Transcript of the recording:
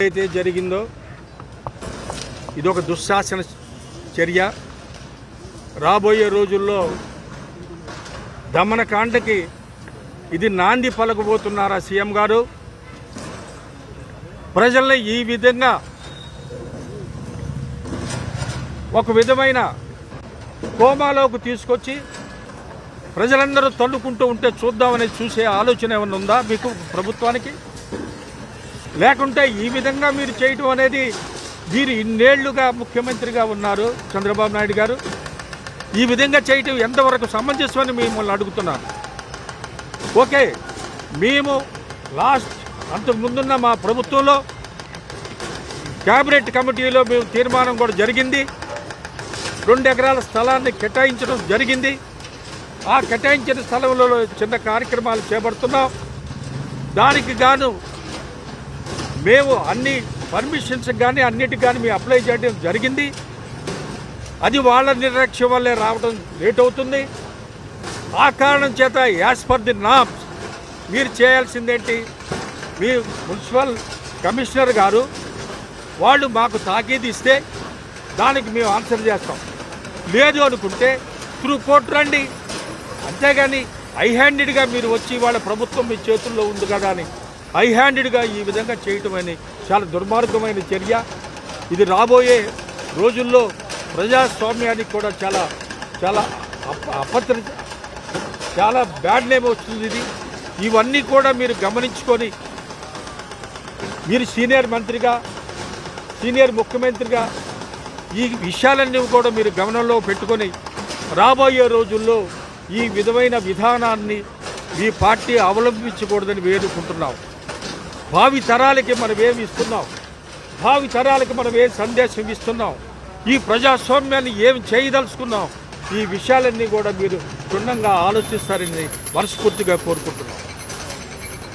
అయితే జరిగిందో ఇది ఒక దుశ్శాసన చర్య. రాబోయే రోజుల్లో దమనకాండకి ఇది నాంది పలకబోతున్నారా సీఎం గారు? ప్రజల్ని ఈ విధంగా ఒక విధమైన కోమాలోకి తీసుకొచ్చి ప్రజలందరూ తన్నుకుంటూ ఉంటే చూద్దామని చూసే ఆలోచన ఏమైనా ఉందా మీకు ప్రభుత్వానికి? లేకుంటే ఈ విధంగా మీరు చేయటం అనేది, మీరు ఇన్నేళ్లుగా ముఖ్యమంత్రిగా ఉన్నారు చంద్రబాబు నాయుడు గారు, ఈ విధంగా చేయటం ఎంతవరకు సమంజసమని మిమ్మల్ని అడుగుతున్నాను. ఓకే, మేము అంతకుముందున్న మా ప్రభుత్వంలో క్యాబినెట్ కమిటీలో మేము తీర్మానం కూడా జరిగింది. 2 ఎకరాల స్థలాన్ని కేటాయించడం జరిగింది. ఆ కేటాయించిన స్థలంలో చిన్న కార్యక్రమాలు చేపడుతున్నాం. దానికి గాను మేము అన్ని పర్మిషన్స్ కానీ అన్నిటికి కానీ మేము అప్లై చేయడం జరిగింది. అది వాళ్ళ నిర్లక్ష్యం వల్లే రావడం లేట్ అవుతుంది. ఆ కారణం చేత యాజ్ పర్ ది నామ్స్ మీరు చేయాల్సిందేంటి? మీ మున్సిపల్ కమిషనర్ గారు వాళ్ళు మాకు తాకీదు ఇస్తే దానికి మేము ఆన్సర్ చేస్తాం. లేదు అనుకుంటే త్రూ కోర్టు రండి. అంతేగాని ఐ హ్యాండెడ్గా మీరు వచ్చి వాళ్ళ ప్రభుత్వం మీ చేతుల్లో ఉంది కదా అని ఐ హ్యాండెడ్గా ఈ విధంగా చేయటం అని చాలా దుర్మార్గమైన చర్య. ఇది రాబోయే రోజుల్లో ప్రజాస్వామ్యానికి కూడా చాలా చాలా చాలా బ్యాడ్ నేమ్ వస్తుంది. ఇవన్నీ కూడా మీరు గమనించుకొని, మీరు సీనియర్ మంత్రిగా, సీనియర్ ముఖ్యమంత్రిగా ఈ విషయాలన్నీ కూడా మీరు గమనంలో పెట్టుకొని రాబోయే రోజుల్లో ఈ విధమైన విధానాన్ని మీ పార్టీ అవలంబించకూడదని వేడుకుంటున్నాం. భావి తరాలకి మనం ఏమి ఇస్తున్నాం? భావి తరాలకి మనం ఏ సందేశం ఇస్తున్నాం? ఈ ప్రజాస్వామ్యాన్ని ఏమి చేయదలుచుకున్నాం? ఈ విషయాలన్నీ కూడా మీరు క్షుణ్ణంగా ఆలోచిస్తారని మనస్ఫూర్తిగా కోరుకుంటున్నాం.